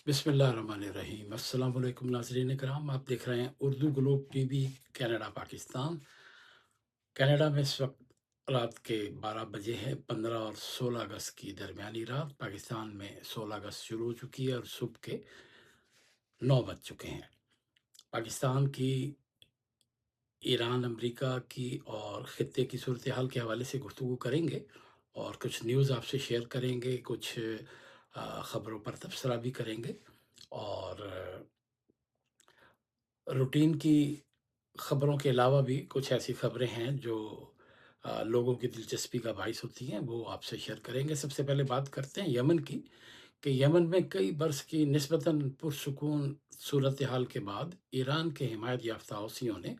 बिस्मिल्लाहिर्रहमानिर्रहीम। अस्सलाम वालेकुम नाज़रीन कराम, आप देख रहे हैं Urdu globe TV Canada Pakistan. Canada में इस वक्त रात के 12 बजे है। 15 और 16 अगस्त की दरमियानी रात। पाकिस्तान में 16 अगस्त शुरू हो चुकी है और सुबह के 9 बज चुके हैं। पाकिस्तान की, ईरान, अमेरिका की और ख़ित्ते की सूरत हाल के हवाले से गुफ्तगू करेंगे और कुछ न्यूज़ आपसे शेयर करेंगे, कुछ ख़बरों पर तबसरा भी करेंगे और रूटीन की ख़बरों के अलावा भी कुछ ऐसी ख़बरें हैं जो लोगों की दिलचस्पी का बाइस होती हैं, वो आपसे शेयर करेंगे। सबसे पहले बात करते हैं यमन की, कि यमन में कई बरस की निस्बतन पुरसुकून सूरत हाल के बाद ईरान के हिमायत याफ्ता हौसियों ने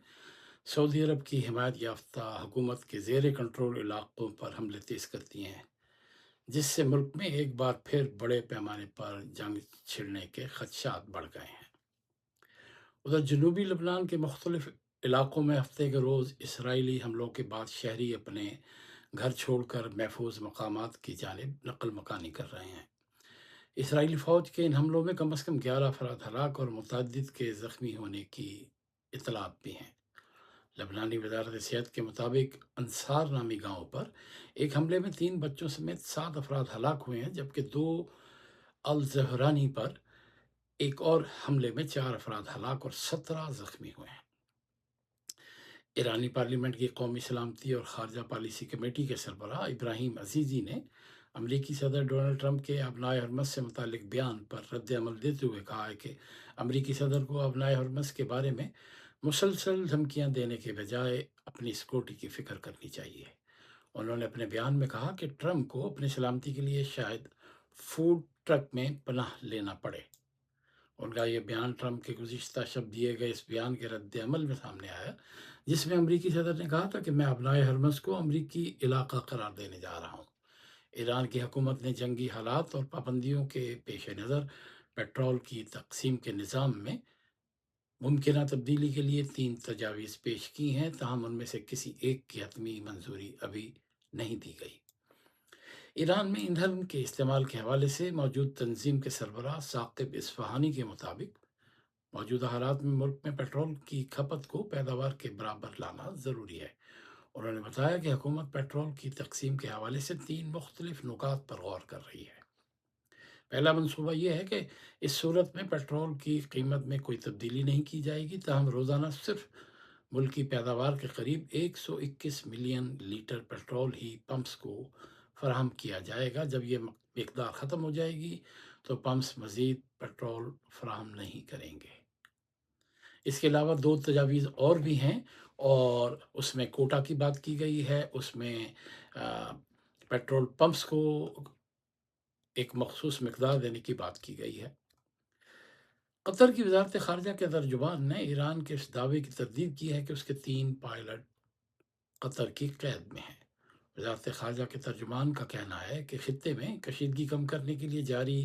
सऊदी अरब की हिमायत याफ्ता हुकूमत के ज़ेर कंट्रोल इलाक़ों पर हमले तेज़ कर दिए हैं, जिससे मुल्क में एक बार फिर बड़े पैमाने पर जंग छिड़ने के ख़दशात बढ़ गए हैं। उधर जनूबी लबनान के मुख्तलिफ इलाक़ों में हफ्ते के रोज़ इसराइली हमलों के बाद शहरी अपने घर छोड़कर महफूज मकामात की जानिब नकल मकानी कर रहे हैं। इसराइली फ़ौज के इन हमलों में कम से कम 11 अफराद हलाक और मुतअद्दिद के ज़ख्मी होने की इतलात भी हैं। लबनानी वज़ारत सेहत के मुताबिक अंसार नामी गाँव पर एक हमले में 3 बच्चों समेत 7 अफराद हलाक हुए हैं, जबकि 2 अल ज़हरानी पर एक और हमले में 4 अफराद हलाक और 17 ज़ख्मी हुए हैं। ईरानी पार्लियामेंट की कौमी सलामती और खारजा पॉलिसी कमेटी के सरबराह इब्राहिम अजीज़ी ने अमरीकी सदर डोनाल्ड ट्रंप के अबनाए हरमस से मुतालिक बयान पर रद्द अमल देते हुए कहा है कि अमरीकी सदर को अबनाए हरमस के बारे में मुसलसल धमकियां देने के बजाय अपनी सिक्योरिटी की फ़िक्र करनी चाहिए। उन्होंने अपने बयान में कहा कि ट्रंप को अपनी सलामती के लिए शायद फूड ट्रक में पनाह लेना पड़े। उनका ये बयान ट्रंप के गुज़िश्ता शब दिए गए इस बयान के रद्द-ए-अमल में सामने आया, जिसमें अमरीकी सदर ने कहा था कि मैं अबनाए हरमस को अमरीकी इलाका करार देने जा रहा हूँ। ईरान की हुकूमत ने जंगी हालात और पाबंदियों के पेश नज़र पेट्रोल की तक़सीम के निज़ाम में मुमकिना तब्दीली के लिए 3 तजावीज़ पेश की हैं, ताहम उनमें से किसी एक की हतमी मंजूरी अभी नहीं दी गई। ईरान में ईंधन के इस्तेमाल के हवाले से मौजूद तंजीम के सरबराह साकिब इस्फ़हानी के मुताबिक मौजूदा हालात में मुल्क में पेट्रोल की खपत को पैदावार के बराबर लाना ज़रूरी है। उन्होंने बताया कि हुकूमत पेट्रोल की तकसीम के हवाले से 3 मुख्तलिफ नुकात पर गौर कर रही है। पहला मंसूबा ये है कि इस सूरत में पेट्रोल की कीमत में कोई तब्दीली नहीं की जाएगी, ताहम रोज़ाना सिर्फ मुल्क की पैदावार के करीब 121 मिलियन लीटर पेट्रोल ही पंप्स को फराहम किया जाएगा। जब ये मकदार ख़त्म हो जाएगी तो पंप्स मज़ीद पेट्रोल फराहम नहीं करेंगे। इसके अलावा 2 तजावीज़ और भी हैं और उसमें कोटा की बात की गई है, उसमें अ, पेट्रोल पंप्स को एक मख़सूस मिक़दार देने की बात की गई है। कतर की वज़ारत ख़ारिजा के तर्जुमान ने ईरान के इस दावे की तरदीद की है कि उसके 3 पायलट कतर की क़ैद में हैं। वज़ारत ख़ारिजा के तर्जुमान का कहना है कि ख़ित्ते में कशीदगी कम करने के लिए जारी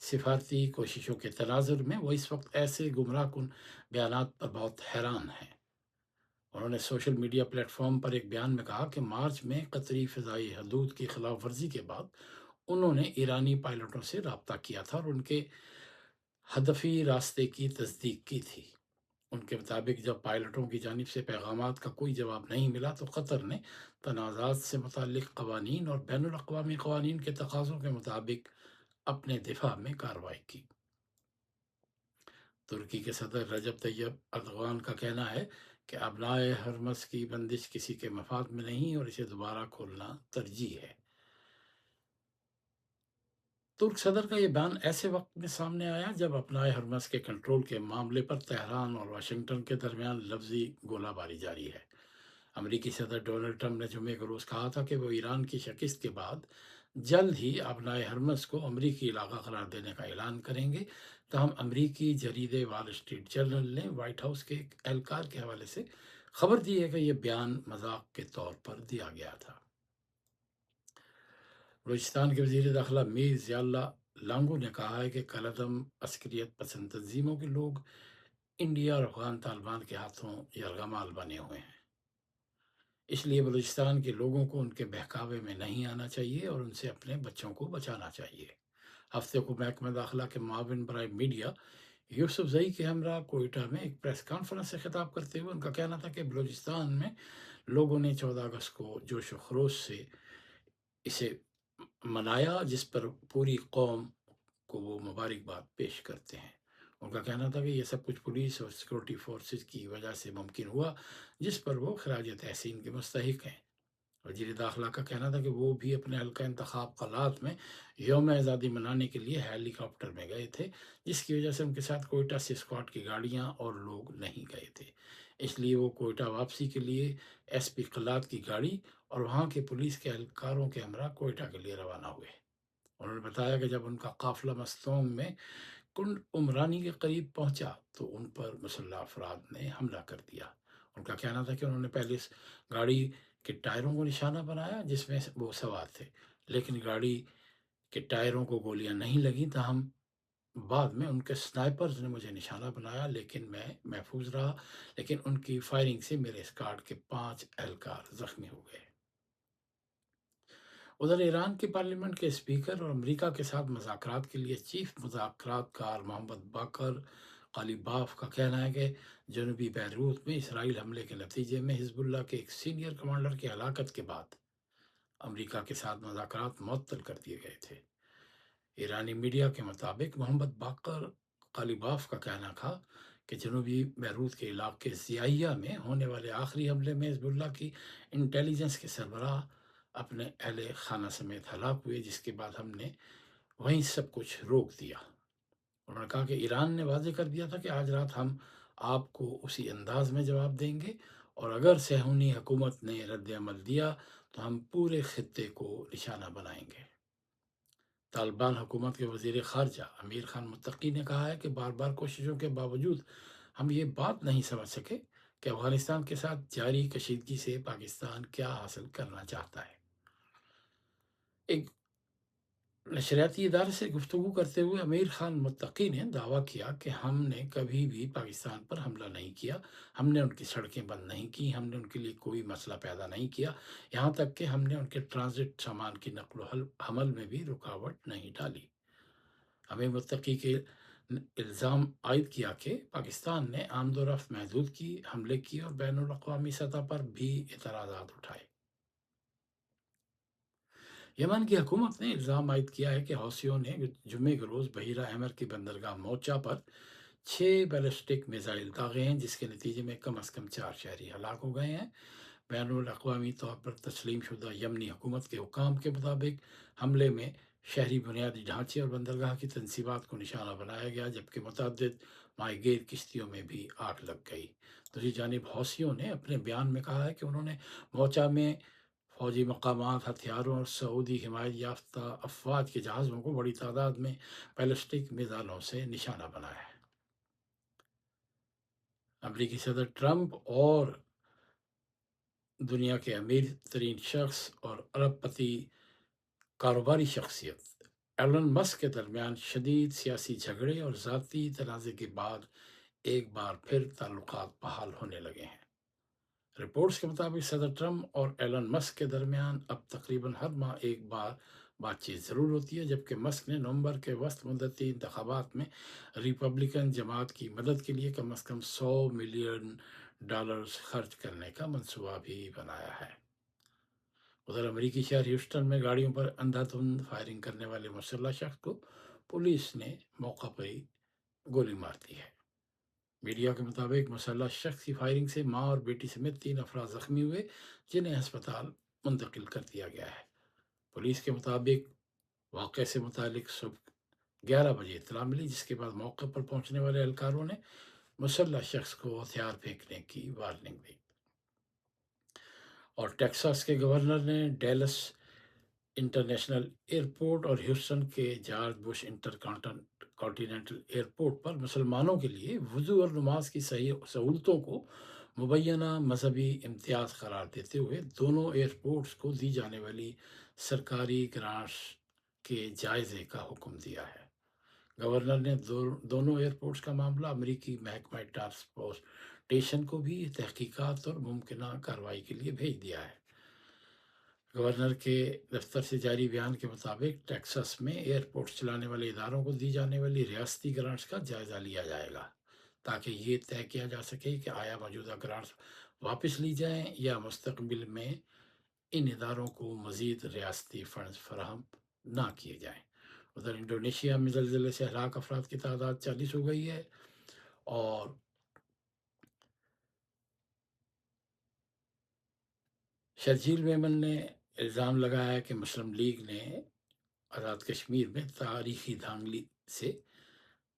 सिफारती कोशिशों के तनाज़ुर में वो इस वक्त ऐसे गुमराहकुन बयानात पर बहुत हैरान हैं। उन्होंने सोशल मीडिया प्लेटफॉर्म पर एक बयान में कहा कि मार्च में कतरी फ़िज़ाई हदूद की खिलाफ वर्जी के बाद उन्होंने ईरानी पायलटों से रब्ता किया था और उनके हदफी रास्ते की तस्दीक की थी। उनके मुताबिक जब पायलटों की जानिब से पैगामात का कोई जवाब नहीं मिला तो कतर ने तनाज़ात से मुताल्लिक़ क़वानीन और बैनुल अक़वामी क़वानीन के तकाज़ों के मुताबिक अपने दिफ़ा में कार्रवाई की। तुर्की के सदर रजब तैयब अर्दोग़ान का कहना है कि अबनाए हरमस की बंदिश किसी के मफाद में नहीं और इसे दोबारा खोलना तरजीह है। तुर्क सदर का ये बयान ऐसे वक्त में सामने आया जब अबनाए हरमस के कंट्रोल के मामले पर तेहरान और वाशिंगटन के दरमियान लफ्जी गोलाबारी जारी है। अमरीकी सदर डोनाल्ड ट्रंप ने जुमे को रोज़ कहा था कि वो ईरान की शिकस्त के बाद जल्द ही अबनाए हरमस को अमरीकी इलाका करार देने का ऐलान करेंगे। तहम अमरीकी जरीदे वॉल स्ट्रीट जर्नल ने वाइट हाउस के एक एहलकार के हवाले से खबर दी है कि यह बयान मजाक के तौर पर दिया गया था। बलूचिस्तान के वज़ीर दाखिला मीर ज़ियाउल्लाह लांगू ने कहा है कि कलअदम अस्करियत पसंद तंजीमों के लोग इंडिया और अफ़गान तालिबान के हाथों यरगमाल बने हुए हैं, इसलिए बलूचिस्तान के लोगों को उनके बहकावे में नहीं आना चाहिए और उनसे अपने बच्चों को बचाना चाहिए। हफ्ते को महकमा दाखिला के माविन बराए मीडिया यूसुफ जई के हमरा कोयटा में एक प्रेस कॉन्फ्रेंस से खिताब करते हुए उनका कहना था कि बलूचिस्तान में लोगों ने 14 अगस्त को जोश व खरोश से इसे मनाया, जिस पर पूरी कौम को वो मुबारकबाद पेश करते हैं। उनका कहना था कि ये सब कुछ पुलिस और सिक्योरिटी फोर्सेस की वजह से मुमकिन हुआ, जिस पर वो खराज तहसीन के मुस्तहिक हैं। वजीर दाखिला का कहना था कि वो भी अपने हल्का इंतखाब कलात में यौम आज़ादी मनाने के लिए हेलीकॉप्टर में गए थे, जिसकी वजह से उनके साथ कोयटा से स्क्वाड की गाड़ियां और लोग नहीं गए थे। इसलिए वो कोयटा वापसी के लिए एसपी कलात की गाड़ी और वहाँ के पुलिस के एहलकारों के हमरा कोयटा के लिए रवाना हुए। उन्होंने बताया कि जब उनका काफिला मस्तोंग में कुंड उमरानी के करीब पहुंचा तो उन पर मुसल्लह अफराद ने हमला कर दिया। उनका कहना था कि उन्होंने पहले इस गाड़ी के टायरों को निशाना बनाया जिसमें वो सवार थे, लेकिन गाड़ी के टायरों को गोलियां नहीं लगीं। ताहम बाद में उनके स्नाइपर्स ने मुझे निशाना बनाया, लेकिन मैं महफूज रहा। लेकिन उनकी फायरिंग से मेरे स्क्वाड के 5 एहलकार जख्मी हो गए। उधर ईरान की पार्लियामेंट के स्पीकर और अमेरिका के साथ मुज़ाकरात के लिए चीफ मुज़ाकरातकार मोहम्मद बाकर कालिबाफ का कहना है कि जनूबी बैरूत में इसराइल हमले के नतीजे में हिजबुल्लाह के एक सीनियर कमांडर की हलाकत के बाद अमेरिका के साथ मुज़ाकरात मुअत्तल कर दिए गए थे। ईरानी मीडिया के मुताबिक मोहम्मद बाकर कालिबाफ का कहना था कि जनूबी बैरूत के इलाके ज़ियाइया में होने वाले आखिरी हमले में हिजबुल्लाह की इंटेलिजेंस के सरबराह अपने अहले खाना समेत हलाक हुए, जिसके बाद हमने वहीं सब कुछ रोक दिया। उन्होंने कहा कि ईरान ने वाजे कर दिया था कि आज रात हम आपको उसी अंदाज में जवाब देंगे और अगर सेहूनी हुकूमत ने रद्द अमल दिया तो हम पूरे खित्ते को निशाना बनाएंगे। तालिबान हुकूमत के वजीर खारजा अमीर खान मुत्तकी ने कहा है कि बार बार कोशिशों के बावजूद हम ये बात नहीं समझ सके कि अफगानिस्तान के साथ जारी कशीदगी से पाकिस्तान क्या हासिल करना चाहता है। एक नशरियाती इदारे से गुफ्तगू करते हुए अमीर खान मुत्तकी ने दावा किया कि हमने कभी भी पाकिस्तान पर हमला नहीं किया, हमने उनकी सड़कें बंद नहीं की, हमने उनके लिए कोई मसला पैदा नहीं किया, यहाँ तक कि हमने उनके ट्रांजिट सामान की नकल हमल में भी रुकावट नहीं डाली। अमीर मुत्तकी के इल्ज़ाम आयद किया कि पाकिस्तान ने आमदोरफ्त महदूद की, हमले किए और बैनुल अक़वामी सतह पर भी एतराज़ात उठाए। यमन की हुकूमत ने इल्ज़ाम आयद किया है कि हौसियों ने जुम्मे के रोज़ बहीरा अहमर की बंदरगाह मोचा पर 6 बैलिस्टिक मिसाइल दागे हैं, जिसके नतीजे में कम अज़ कम 4 शहरी हलाक हो गए हैं। बैनुल अक़वामी तौर पर तस्लीम शुदा यमनी हुकूमत के हुकाम के मुताबिक हमले में शहरी बुनियादी ढांचे और बंदरगाह की तनसीबात को निशाना बनाया गया, जबकि मुतअद्दिद माहीगीर किश्तियों में भी आग लग गई। दूसरी जानिब हौसियों ने अपने बयान में कहा है कि उन्होंने मोचा में फौजी मकामात, हथियारों और सऊदी हिमायत याफ्ता अफवाज के जहाज़ों को बड़ी तादाद में बैलिस्टिक मिसाइलों से निशाना बनाया है। अमरीकी सदर ट्रंप और दुनिया के अमीर तरीन शख्स और अरबपति कारोबारी शख्सियत एलन मस्क के दरमियान शदीद सियासी झगड़े और ज़ाती तनाज़े के बाद एक बार फिर ताल्लुकात बहाल होने लगे हैं। रिपोर्ट्स के मुताबिक सदर ट्रंप और एलन मस्क के दरमियान अब तकरीबन हर माह एक बार बातचीत ज़रूर होती है, जबकि मस्क ने नवंबर के वस्त मुद्दती इंतखाबात में रिपब्लिकन जमात की मदद के लिए कम अज़ कम $100 मिलियन खर्च करने का मंसूबा भी बनाया है। उधर अमेरिकी शहर ह्यूस्टन में गाड़ियों पर अंधाधुंध फायरिंग करने वाले मुसल्लह शख्स को पुलिस ने मौका पर ही गोली मार दी है। मीडिया के मुताबिक मुसल्लह शख्स की फायरिंग से मां और बेटी समेत 3 अफराद जख्मी हुए, जिन्हें अस्पताल मुंतकिल कर दिया गया है। पुलिस के मुताबिक वाक़े से मुतालिक सुबह 11 बजे इत्तला मिली, जिसके बाद मौके पर पहुंचने वाले एहलकारों ने मुसल्लह शख्स को हथियार फेंकने की वार्निंग दी। और टेक्सास के गवर्नर ने डेलस इंटरनेशनल एयरपोर्ट और ह्यूस्टन के जॉर्ज बुश कॉन्टिनेंटल एयरपोर्ट पर मुसलमानों के लिए वुज़ू और नमाज की सही सहूलतों को मुबैना मजहबी इम्तियाज़ करार देते हुए दोनों एयरपोर्ट्स को दी जाने वाली सरकारी ग्रांट्स के जायजे का हुक्म दिया है। गवर्नर ने दोनों एयरपोर्ट्स का मामला अमेरिकी महकमा ट्रांसपोर्टेशन को भी तहकीकात और मुमकिन कार्रवाई के लिए भेज दिया है। गवर्नर के दफ्तर से जारी बयान के मुताबिक टेक्सास में एयरपोर्ट चलाने वाले इदारों को दी जाने वाली रियासती ग्रांट्स का जायजा लिया जाएगा, ताकि ये तय किया जा सके कि आया मौजूदा ग्रांट्स वापस ली जाएं या मुस्तकबिल में इन इदारों को मजीद रियासती फंड्स फराहम ना किए जाएं। उधर इंडोनेशिया में ज़लज़ले से हलाक अफराद की तादाद 40 हो गई है, और शर्जील मेमन ने इल्ज़ाम लगाया कि मुस्लिम लीग ने आज़ाद कश्मीर में तारीखी धांधली से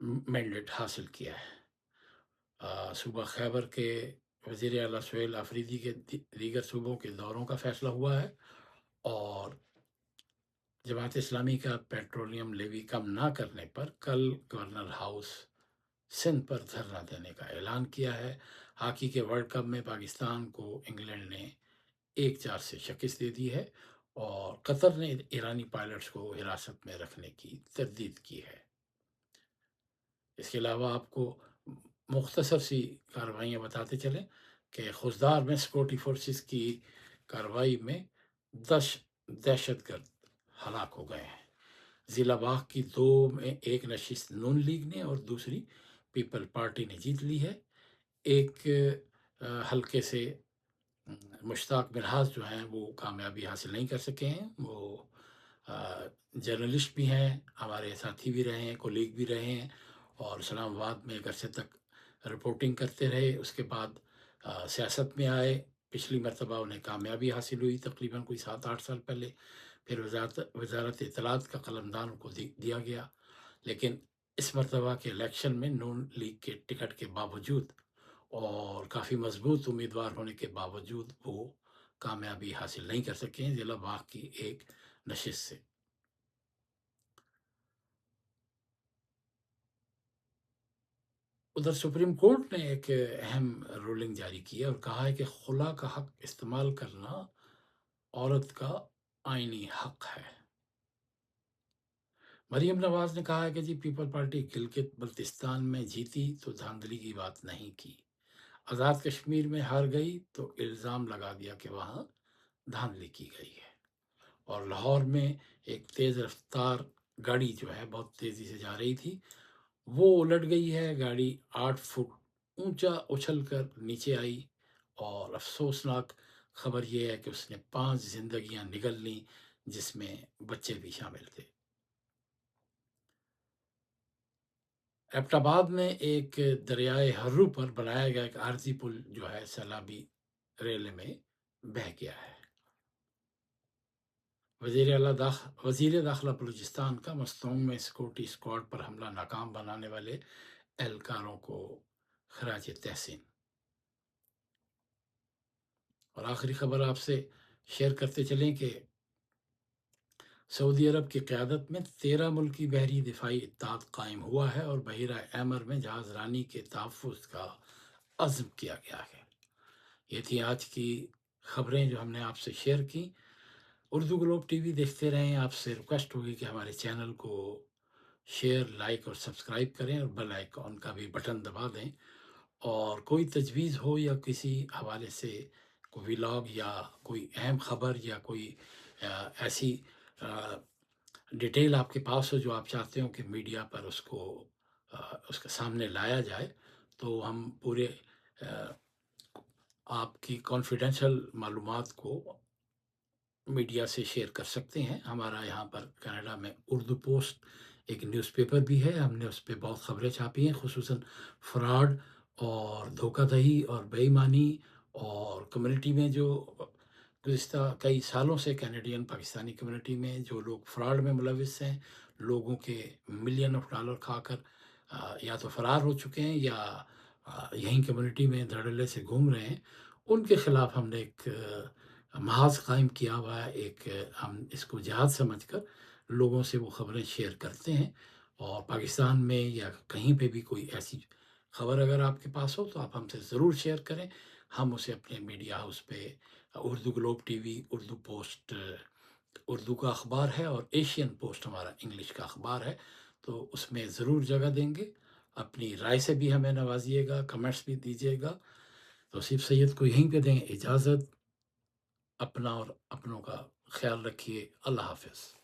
मैंडेट हासिल किया है। सूबा खैबर के वज़ीर आला सुहेल आफरीदी के दीगर सूबों के दौरों का फैसला हुआ है, और जमात इस्लामी का पेट्रोलियम लेवी कम ना करने पर कल गवर्नर हाउस सिंध पर धरना देने का ऐलान किया है। हॉकी के वर्ल्ड कप में पाकिस्तान को इंग्लैंड ने 1-4 से शिकस्त दे दी है, और कतर ने ईरानी पायलट्स को हिरासत में रखने की तरदीद की है। इसके अलावा आपको मुख्तसर सी कार्रवाइयाँ बताते चलें कि खुजदार में सिक्योरिटी फोर्सेस की कार्रवाई में 10 दहशतगर्द हलाक हो गए हैं। ज़िला बाग की 2 में एक नशिस्त नून लीग ने और दूसरी पीपल पार्टी ने जीत ली है। एक हल्के से मुश्ताक मिन्हाज जो हैं वो कामयाबी हासिल नहीं कर सके हैं। वो जर्नलिस्ट भी हैं, हमारे साथी भी रहे हैं, कोलीग भी रहे हैं, और इस्लामाबाद में एक अरसे तक रिपोर्टिंग करते रहे। उसके बाद सियासत में आए। पिछली मरतबा उन्हें कामयाबी हासिल हुई तकरीबन कोई 7-8 साल पहले। फिर वजारत इत्तलात का कलमदान उनको दिया गया, लेकिन इस मरतबा के इलेक्शन में नून लीग के टिकट के बावजूद और काफ़ी मजबूत उम्मीदवार होने के बावजूद वो कामयाबी हासिल नहीं कर सके हैं ज़िला बाग की एक नशिस्त से। उधर सुप्रीम कोर्ट ने एक अहम रूलिंग जारी की है और कहा है कि खुला का हक इस्तेमाल करना औरत का आईनी हक है। मरियम नवाज ने कहा है कि जी पीपल पार्टी गिलगित बल्तिस्तान में जीती तो धांधली की बात नहीं की, आज़ाद कश्मीर में हार गई तो इल्ज़ाम लगा दिया कि वहाँ धांधली की गई है। और लाहौर में एक तेज़ रफ्तार गाड़ी जो है बहुत तेज़ी से जा रही थी, वो उलट गई है। गाड़ी 8 फुट ऊंचा उछल कर नीचे आई, और अफसोसनाक खबर ये है कि उसने 5 जिंदगियां निगल लीं, जिसमें बच्चे भी शामिल थे। एबटाबाद में एक दरियाए हर्रू पर बनाया गया एक आरजी पुल जो है सैलाबी रेले में बह गया है। वजीर दाखिला बलूचिस्तान का मस्तूंग में सिक्योरिटी स्क्वाड पर हमला नाकाम बनाने वाले एहलकारों को खराज तहसीन। और आखिरी खबर आपसे शेयर करते चलें कि सऊदी अरब की क़यादत में 13 मुल्की बहरी दिफाई इत्तेहाद कायम हुआ है, और बहिरा एमर में जहाज़ रानी के तहफ़्फ़ुज़ का अज़्म किया गया है। ये थी आज की खबरें जो हमने आपसे शेयर की। उर्दू ग्लोब टीवी देखते रहें। आपसे रिक्वेस्ट होगी कि हमारे चैनल को शेयर, लाइक और सब्सक्राइब करें, और बेल आइकॉन का भी बटन दबा दें। और कोई तजवीज़ हो या किसी हवाले से कोई व्लॉग या कोई अहम खबर या कोई ऐसी डिटेल आपके पास हो जो आप चाहते हो कि मीडिया पर उसके सामने लाया जाए, तो हम पूरे अ, आपकी कॉन्फिडेंशियल मालूमात को मीडिया से शेयर कर सकते हैं। हमारा यहाँ पर कनाडा में उर्दू पोस्ट एक न्यूज़पेपर भी है, हमने उस पे बहुत खबरें छापी हैं, खुसूसन फ्रॉड और धोखाधड़ी और बेईमानी, और कम्युनिटी में जो गुज़िस्ता कई सालों से कैनेडियन पाकिस्तानी कम्युनिटी में जो लोग फ्रॉड में मुलविस हैं, लोगों के मिलियन ऑफ डॉलर खाकर या तो फ़रार हो चुके हैं या यहीं कम्युनिटी में धड़ल्ले से घूम रहे हैं, उनके खिलाफ हमने एक महाज़ कायम किया हुआ है। एक हम इसको जिहाद समझकर लोगों से वो खबरें शेयर करते हैं, और पाकिस्तान में या कहीं पे भी कोई ऐसी खबर अगर आपके पास हो तो आप हमसे ज़रूर शेयर करें। हम उसे अपने मीडिया हाउस पे Urdu globe TV, Urdu post Urdu का अखबार है, और एशियन पोस्ट हमारा इंग्लिश का अखबार है, तो उसमें ज़रूर जगह देंगे। अपनी राय से भी हमें नवाजिएगा, कमेंट्स भी दीजिएगा। तो सिर्फ सैयद को यहीं पे दें इजाज़त। अपना और अपनों का خیال رکھیے۔ اللہ حافظ۔